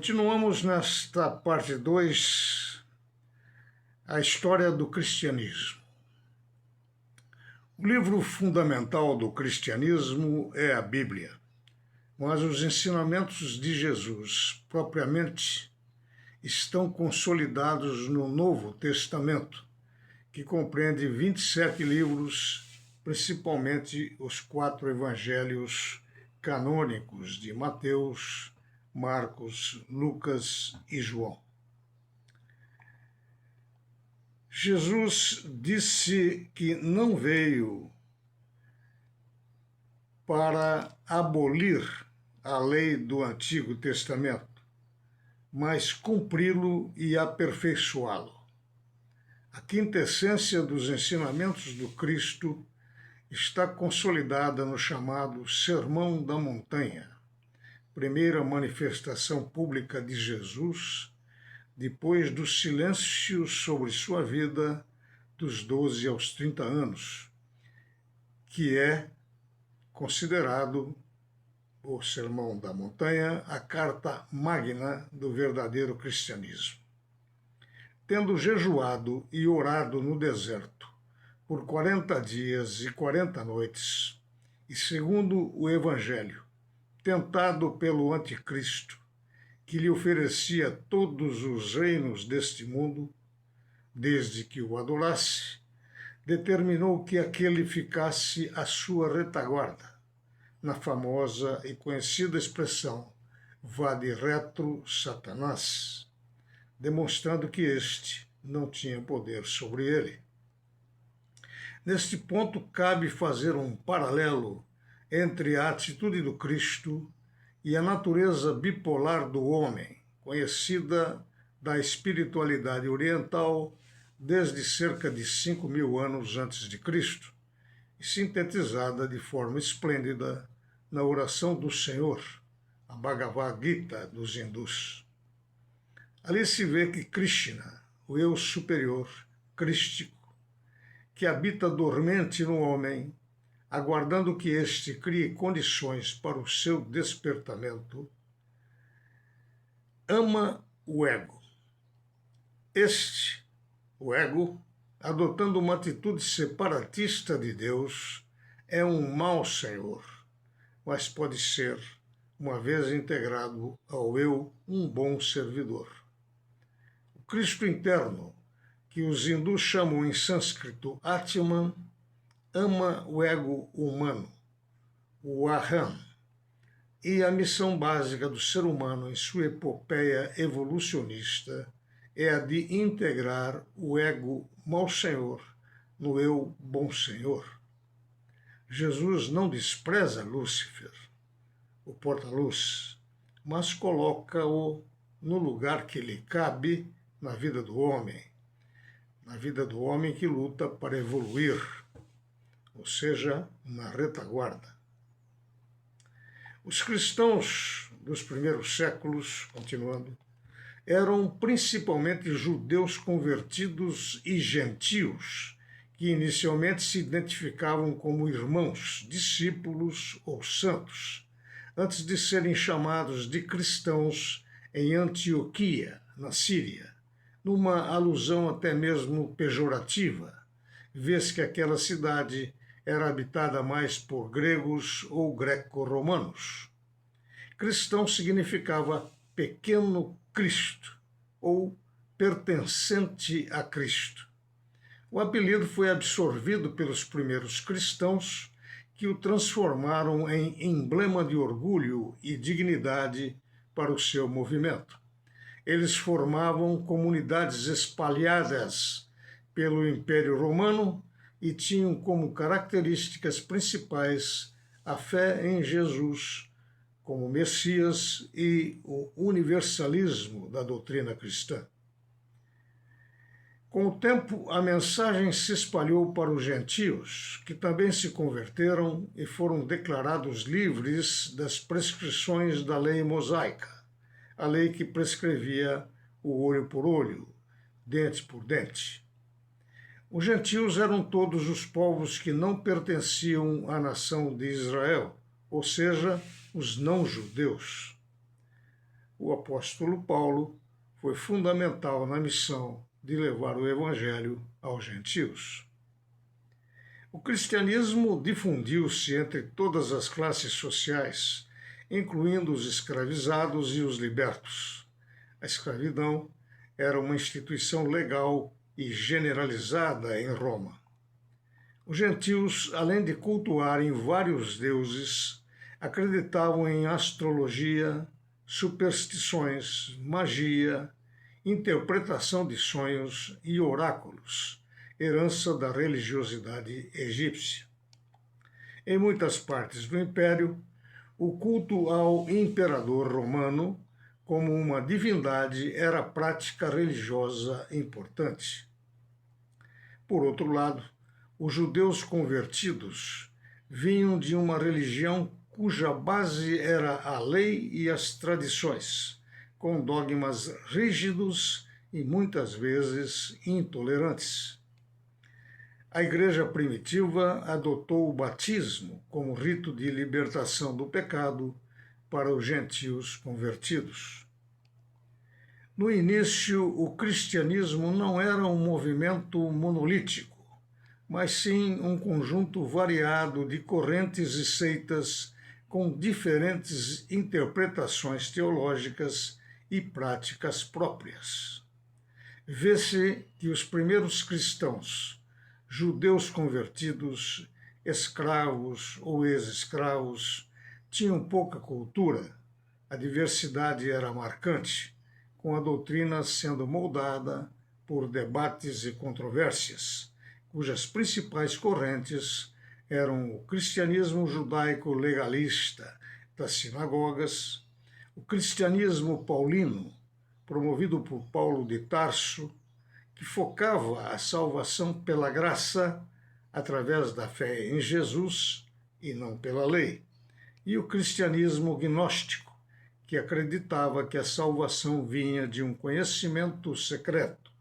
Continuamos nesta parte 2, a história do cristianismo. O livro fundamental do cristianismo é a Bíblia, mas os ensinamentos de Jesus, propriamente, estão consolidados no Novo Testamento, que compreende 27 livros, principalmente os 4 evangelhos canônicos de Mateus, Marcos, Lucas e João. Jesus disse que não veio para abolir a lei do Antigo Testamento, mas cumpri-lo e aperfeiçoá-lo. A quintessência dos ensinamentos do Cristo está consolidada no chamado Sermão da Montanha, primeira manifestação pública de Jesus, depois do silêncio sobre sua vida dos 12 aos 30 anos, que é considerado o Sermão da Montanha a carta magna do verdadeiro cristianismo. Tendo jejuado e orado no deserto por 40 dias e 40 noites, e segundo o Evangelho, tentado pelo anticristo, que lhe oferecia todos os reinos deste mundo, desde que o adorasse, determinou que aquele ficasse à sua retaguarda, na famosa e conhecida expressão vade retro Satanás, demonstrando que este não tinha poder sobre ele. Neste ponto, cabe fazer um paralelo entre a atitude do Cristo e a natureza bipolar do homem, conhecida da espiritualidade oriental desde cerca de 5.000 anos antes de Cristo, e sintetizada de forma esplêndida na oração do Senhor, a Bhagavad Gita dos hindus. Ali se vê que Krishna, o eu superior, crístico, que habita dormente no homem, aguardando que este crie condições para o seu despertamento, ama o ego. Este, o ego, adotando uma atitude separatista de Deus, é um mau senhor, mas pode ser, uma vez integrado ao eu, um bom servidor. O Cristo interno, que os hindus chamam em sânscrito Atman, ama o ego humano, o Aham, e a missão básica do ser humano em sua epopeia evolucionista é a de integrar o ego mau senhor no eu bom senhor. Jesus não despreza Lúcifer, o porta-luz, mas coloca-o no lugar que lhe cabe na vida do homem que luta para evoluir, ou seja, na retaguarda. Os cristãos dos primeiros séculos, continuando, eram principalmente judeus convertidos e gentios, que inicialmente se identificavam como irmãos, discípulos ou santos, antes de serem chamados de cristãos em Antioquia, na Síria, numa alusão até mesmo pejorativa, vez que aquela cidade era habitada mais por gregos ou greco-romanos. Cristão significava pequeno Cristo, ou pertencente a Cristo. O apelido foi absorvido pelos primeiros cristãos, que o transformaram em emblema de orgulho e dignidade para o seu movimento. Eles formavam comunidades espalhadas pelo Império Romano e tinham como características principais a fé em Jesus como Messias e o universalismo da doutrina cristã. Com o tempo, a mensagem se espalhou para os gentios, que também se converteram e foram declarados livres das prescrições da lei mosaica, a lei que prescrevia o olho por olho, dente por dente. Os gentios eram todos os povos que não pertenciam à nação de Israel, ou seja, os não-judeus. o apóstolo Paulo foi fundamental na missão de levar o evangelho aos gentios. O cristianismo difundiu-se entre todas as classes sociais, incluindo os escravizados e os libertos. A escravidão era uma instituição legal e generalizada em Roma. Os gentios, além de cultuarem vários deuses, acreditavam em astrologia, superstições, magia, interpretação de sonhos e oráculos, herança da religiosidade egípcia. Em muitas partes do império, o culto ao imperador romano como uma divindade era prática religiosa importante. Por outro lado, os judeus convertidos vinham de uma religião cuja base era a lei e as tradições, com dogmas rígidos e muitas vezes intolerantes. A igreja primitiva adotou o batismo como rito de libertação do pecado para os gentios convertidos. No início, o cristianismo não era um movimento monolítico, mas sim um conjunto variado de correntes e seitas com diferentes interpretações teológicas e práticas próprias. Vê-se que os primeiros cristãos, judeus convertidos, escravos ou ex-escravos, tinham pouca cultura, a diversidade era marcante, com a doutrina sendo moldada por debates e controvérsias, cujas principais correntes eram o cristianismo judaico legalista das sinagogas, o cristianismo paulino, promovido por Paulo de Tarso, que focava a salvação pela graça através da fé em Jesus e não pela lei, e o cristianismo gnóstico, que acreditava que a salvação vinha de um conhecimento secreto,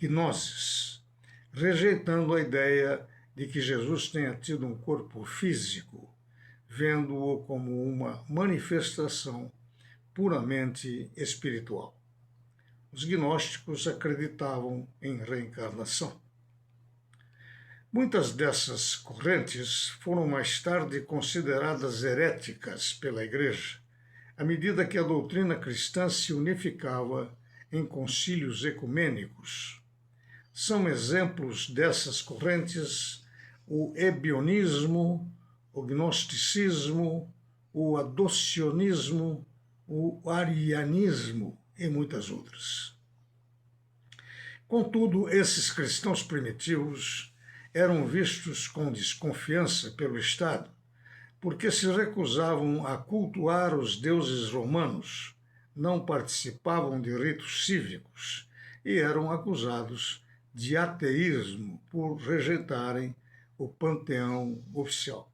gnosis, rejeitando a ideia de que Jesus tenha tido um corpo físico, vendo-o como uma manifestação puramente espiritual. Os gnósticos acreditavam em reencarnação. Muitas dessas correntes foram mais tarde consideradas heréticas pela Igreja, à medida que a doutrina cristã se unificava em concílios ecumênicos. São exemplos dessas correntes o ebionismo, o gnosticismo, o adocionismo, o arianismo e muitas outras. Contudo, esses cristãos primitivos eram vistos com desconfiança pelo Estado, porque se recusavam a cultuar os deuses romanos, não participavam de ritos cívicos e eram acusados de ateísmo por rejeitarem o panteão oficial.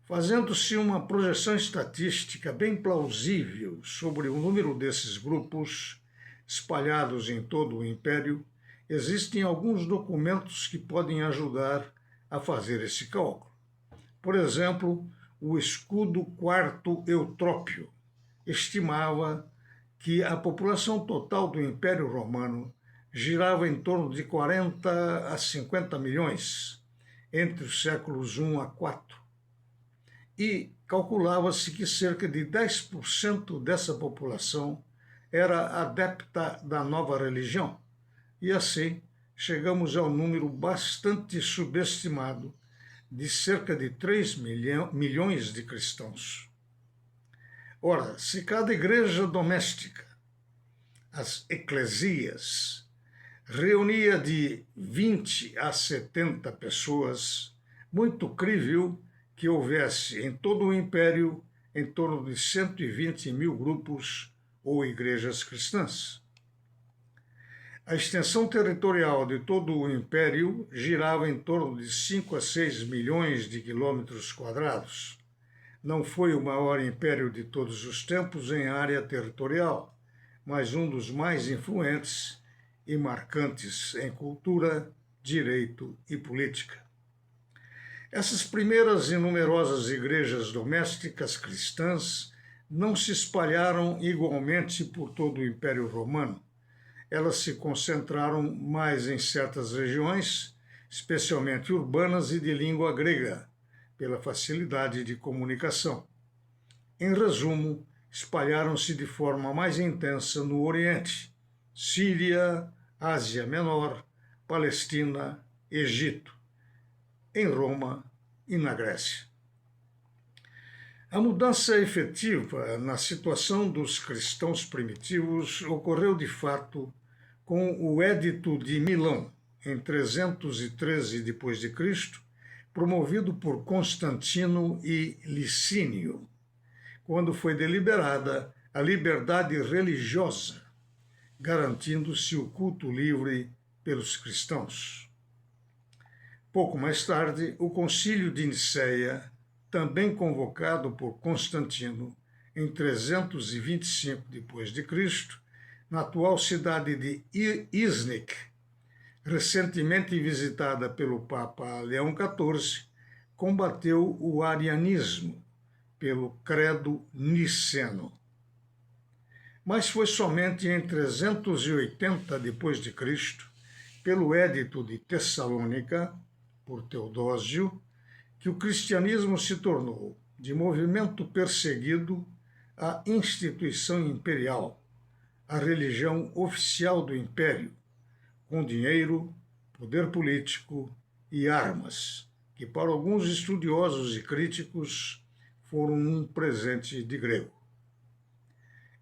Fazendo-se uma projeção estatística bem plausível sobre o número desses grupos espalhados em todo o Império, existem alguns documentos que podem ajudar a fazer esse cálculo. Por exemplo, o escudo quarto Eutrópio estimava que a população total do Império Romano girava em torno de 40 a 50 milhões entre os séculos I a IV. E calculava-se que cerca de 10% dessa população era adepta da nova religião. E assim chegamos ao número bastante subestimado de cerca de 3 milhões de cristãos. Ora, se cada igreja doméstica, as eclesias, reunia de 20 a 70 pessoas, muito crível que houvesse em todo o Império em torno de 120 mil grupos ou igrejas cristãs. A extensão territorial de todo o Império girava em torno de 5 a 6 milhões de quilômetros quadrados. Não foi o maior império de todos os tempos em área territorial, mas um dos mais influentes e marcantes em cultura, direito e política. Essas primeiras e numerosas igrejas domésticas cristãs não se espalharam igualmente por todo o Império Romano. Elas se concentraram mais em certas regiões, especialmente urbanas e de língua grega, pela facilidade de comunicação. Em resumo, espalharam-se de forma mais intensa no Oriente, Síria, Ásia Menor, Palestina, Egito, em Roma e na Grécia. A mudança efetiva na situação dos cristãos primitivos ocorreu de fato com o Edito de Milão, em 313 d.C., promovido por Constantino e Licínio, quando foi deliberada a liberdade religiosa, garantindo-se o culto livre pelos cristãos. Pouco mais tarde, o Concílio de Nicéia, também convocado por Constantino em 325 d.C., na atual cidade de Iznik, recentemente visitada pelo Papa Leão XIV, combateu o arianismo pelo Credo Niceno. Mas foi somente em 380 d.C., pelo Édito de Tessalônica, por Teodósio, que o cristianismo se tornou, de movimento perseguido, a instituição imperial, a religião oficial do império, com dinheiro, poder político e armas, que para alguns estudiosos e críticos foram um presente de grego.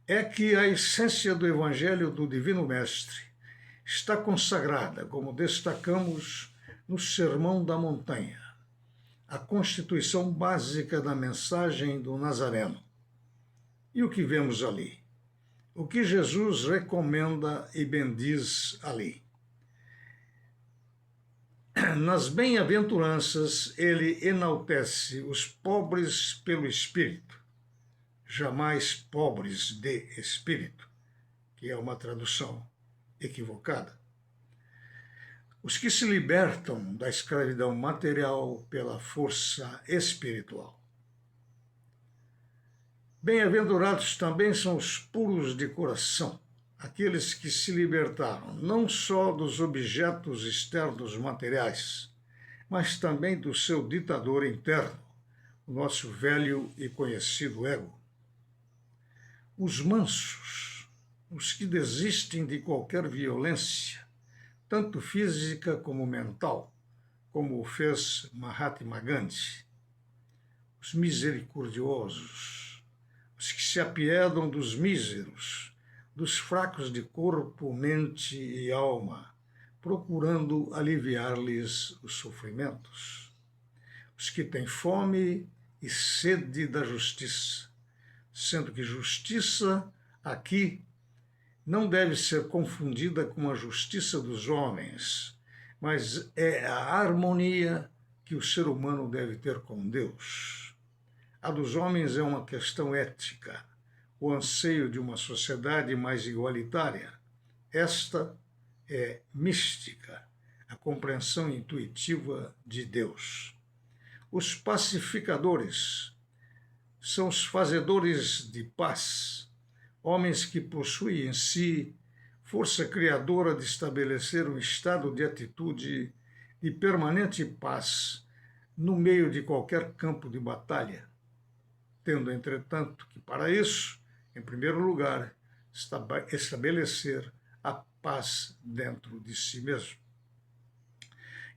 É que a essência do Evangelho do Divino Mestre está consagrada, como destacamos no Sermão da Montanha, a constituição básica da mensagem do Nazareno. E o que vemos ali? O que Jesus recomenda e bendiz ali? Nas bem-aventuranças, ele enaltece os pobres pelo Espírito, jamais pobres de espírito, que é uma tradução equivocada. Os que se libertam da escravidão material pela força espiritual. Bem-aventurados também são os puros de coração, aqueles que se libertaram não só dos objetos externos materiais, mas também do seu ditador interno, o nosso velho e conhecido ego. Os mansos, os que desistem de qualquer violência, tanto física como mental, como o fez Mahatma Gandhi. Os misericordiosos, os que se apiedam dos míseros, dos fracos de corpo, mente e alma, procurando aliviar-lhes os sofrimentos. Os que têm fome e sede da justiça, sendo que justiça aqui não deve ser confundida com a justiça dos homens, mas é a harmonia que o ser humano deve ter com Deus. A dos homens é uma questão ética, o anseio de uma sociedade mais igualitária. Esta é mística, a compreensão intuitiva de Deus. Os pacificadores são os fazedores de paz, homens que possuem em si força criadora de estabelecer um estado de atitude de permanente paz no meio de qualquer campo de batalha, tendo, entretanto, que para isso, em primeiro lugar, estabelecer a paz dentro de si mesmo.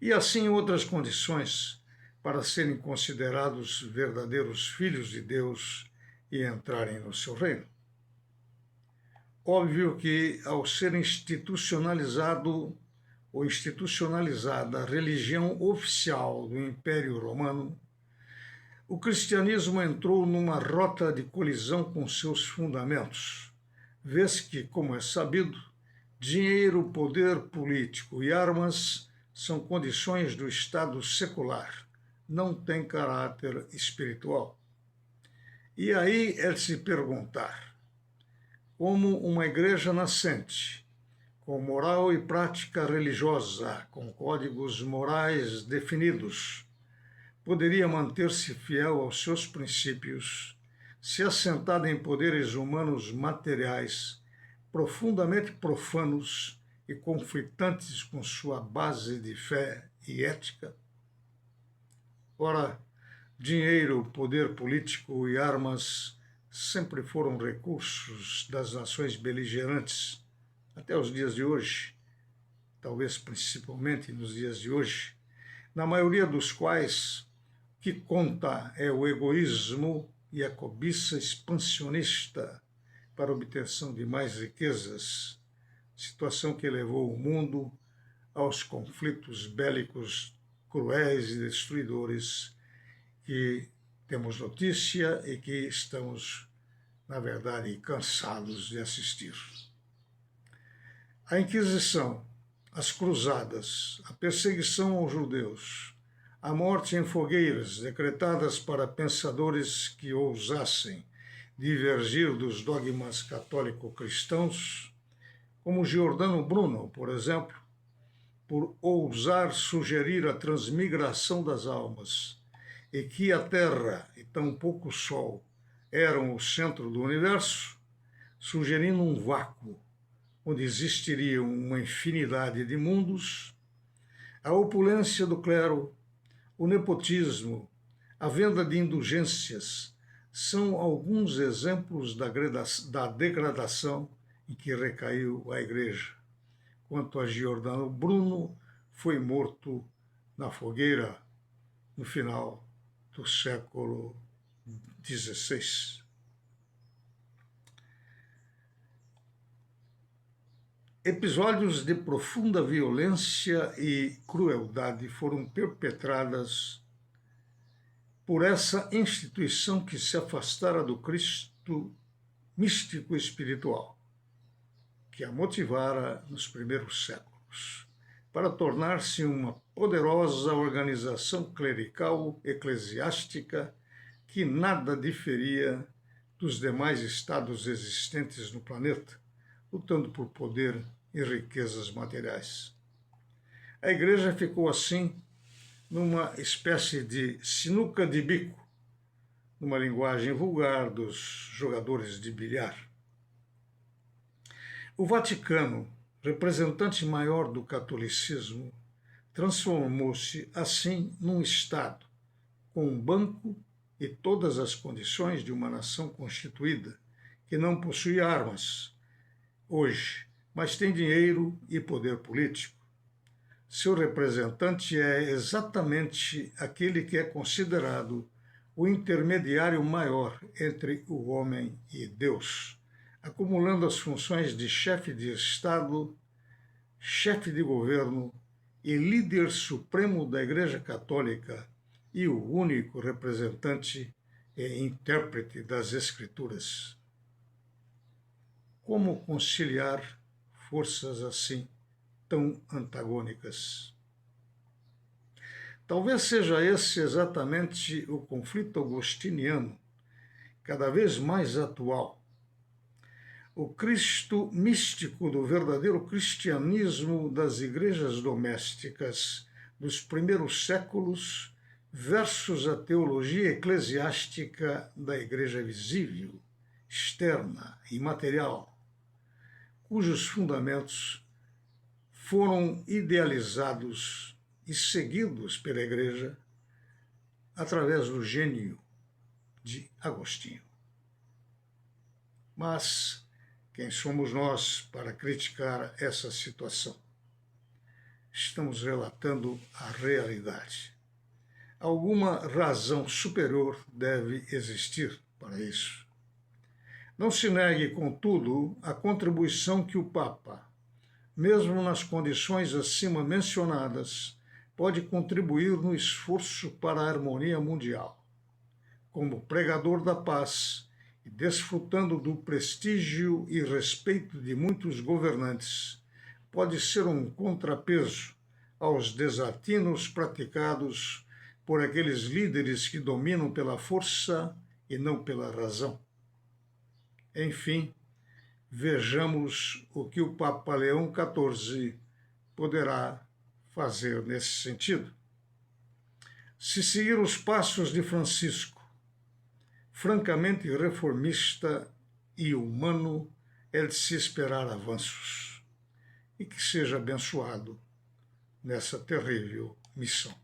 E assim outras condições para serem considerados verdadeiros filhos de Deus e entrarem no seu reino. Óbvio que, ao ser institucionalizado ou institucionalizada a religião oficial do Império Romano, o cristianismo entrou numa rota de colisão com seus fundamentos, vez que, como é sabido, dinheiro, poder político e armas são condições do Estado secular, não têm caráter espiritual. E aí é de se perguntar, como uma igreja nascente, com moral e prática religiosa, com códigos morais definidos, poderia manter-se fiel aos seus princípios, se assentada em poderes humanos materiais profundamente profanos e conflitantes com sua base de fé e ética? Ora, dinheiro, poder político e armas sempre foram recursos das nações beligerantes, até os dias de hoje, talvez principalmente nos dias de hoje, na maioria dos quais o que conta é o egoísmo e a cobiça expansionista para a obtenção de mais riquezas, situação que levou o mundo aos conflitos bélicos cruéis e destruidores que temos notícia e que estamos, na verdade, cansados de assistir. A Inquisição, as cruzadas, a perseguição aos judeus, a morte em fogueiras decretadas para pensadores que ousassem divergir dos dogmas católico-cristãos, como Giordano Bruno, por exemplo, por ousar sugerir a transmigração das almas e que a Terra e tampouco o Sol eram o centro do universo, sugerindo um vácuo onde existiriam uma infinidade de mundos, a opulência do clero, o nepotismo, a venda de indulgências são alguns exemplos da degradação em que recaiu a Igreja. Quanto a Giordano Bruno, foi morto na fogueira no final do século XVI. Episódios de profunda violência e crueldade foram perpetradas por essa instituição que se afastara do Cristo místico espiritual, que a motivara nos primeiros séculos, para tornar-se uma poderosa organização clerical eclesiástica que nada diferia dos demais estados existentes no planeta, lutando por poder e riquezas materiais. A Igreja ficou assim numa espécie de sinuca de bico, numa linguagem vulgar dos jogadores de bilhar. O Vaticano, representante maior do catolicismo, transformou-se assim num Estado, com um banco e todas as condições de uma nação constituída, que não possui armas hoje, mas tem dinheiro e poder político. Seu representante é exatamente aquele que é considerado o intermediário maior entre o homem e Deus, acumulando as funções de chefe de Estado, chefe de governo e líder supremo da Igreja Católica e o único representante e intérprete das Escrituras. Como conciliar forças assim tão antagônicas? Talvez seja esse exatamente o conflito augustiniano, cada vez mais atual. O Cristo místico do verdadeiro cristianismo das igrejas domésticas dos primeiros séculos versus a teologia eclesiástica da igreja visível, externa e material, cujos fundamentos foram idealizados e seguidos pela Igreja através do gênio de Agostinho. Mas quem somos nós para criticar essa situação? Estamos relatando a realidade. Alguma razão superior deve existir para isso. Não se negue, contudo, a contribuição que o Papa, mesmo nas condições acima mencionadas, pode contribuir no esforço para a harmonia mundial. Como pregador da paz e desfrutando do prestígio e respeito de muitos governantes, pode ser um contrapeso aos desatinos praticados por aqueles líderes que dominam pela força e não pela razão. Enfim, vejamos o que o Papa Leão XIV poderá fazer nesse sentido. Se seguir os passos de Francisco, francamente reformista e humano, é de se esperar avanços. E que seja abençoado nessa terrível missão.